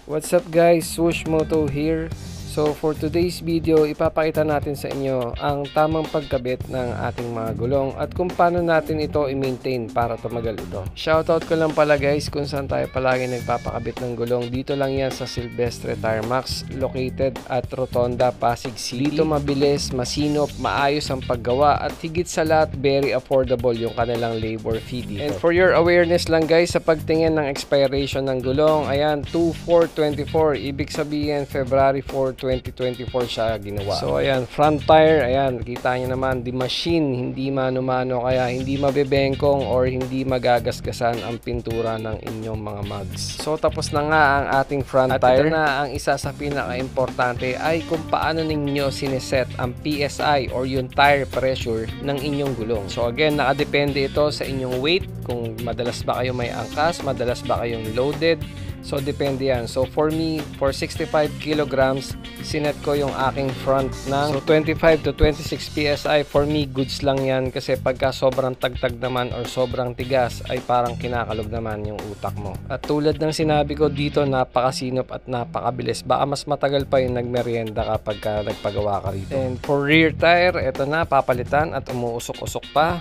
What's up guys, Swoosh Moto here. So for today's video, ipapakita natin sa inyo ang tamang pagkabit ng ating mga gulong at kung paano natin ito i-maintain para tumagal ito. Shoutout ko lang pala guys kung saan tayo palagi nagpapakabit ng gulong. Dito lang yan sa Silvestre Tire Max, located at Rotonda, Pasig City. Dito mabilis, masinop, maayos ang paggawa at higit sa lahat, very affordable yung kanilang labor fee dito. And for your awareness lang guys, sa pagtingin ng expiration ng gulong, ayan, 2/4/24, ibig sabihin February 4, 2024 siya ginawa. So ayan, front tire, ayan, kita nyo naman, the machine, hindi mano-mano, kaya hindi mabebengkong or hindi magagasgasan ang pintura ng inyong mga mugs. So tapos na nga ang ating front tire. At ito na ang isa sa pinaka-importante ay kung paano ninyo sineset ang PSI or yung tire pressure ng inyong gulong. So again, nakadepende ito sa inyong weight, kung madalas ba kayo may angkas, madalas ba kayong loaded. So depende yan. So for me, for 65 kilograms, sinet ko yung aking front ng 25 to 26 PSI. For me, goods lang yan kasi pagka sobrang tagtag naman or sobrang tigas ay parang kinakalog naman yung utak mo. At tulad ng sinabi ko dito, napakasinop at napakabilis. Baka mas matagal pa yung nagmerienda kapag nagpagawa ka rito. And for rear tire, eto na, papalitan at umuusok-usok pa.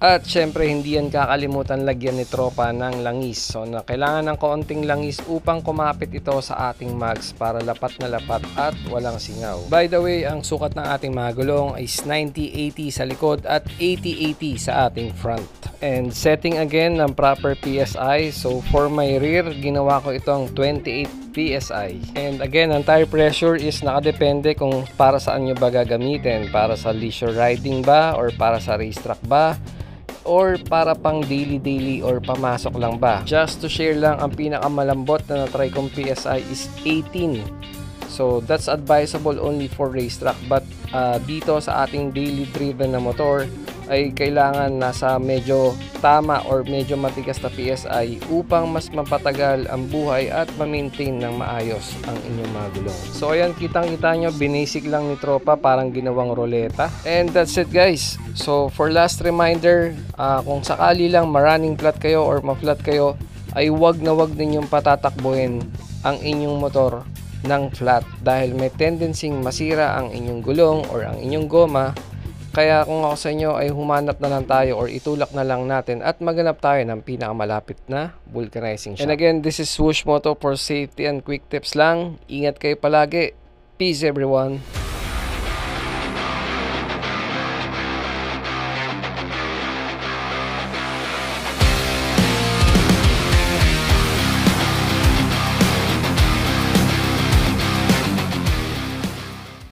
At syempre hindi yan kakalimutan lagyan ni tropa ng langis. So kailangan ng kaunting langis upang kumapit ito sa ating mugs para lapat na lapat at walang singaw. By the way, ang sukat ng ating mga gulong is 90/80 sa likod at 80/80 sa ating front. And setting again ng proper PSI. So for my rear, ginawa ko itong 28 PSI. And again, ang tire pressure is nakadepende kung para saan nyo ba gagamitin. Para sa leisure riding ba or para sa racetrack ba? Or para pang daily or pamasok lang ba. Just to share lang, ang pinakamalambot na natry kong PSI is 18. So that's advisable only for racetrack, but dito sa ating daily driven na motor ay kailangan nasa medyo tama or medyo matigas na PSI upang mas mapatagal ang buhay at ma-maintain ng maayos ang inyong mga gulong. So ayan, kitang-kita nyo, binasic lang ni tropa, parang ginawang roleta. And that's it guys. So for last reminder, kung sakali lang ma-running flat kayo or ma-flat kayo, ay wag na wag ninyong patatakbuhin ang inyong motor ng flat dahil may tendency masira ang inyong gulong or ang inyong goma. Kaya kung ako sa inyo ay humanap na lang tayo or itulak na lang natin at maghanap tayo ng pinakamalapit na vulcanizing shop. And again, this is Swoosh Moto for safety and quick tips lang. Ingat kayo palagi. Peace everyone.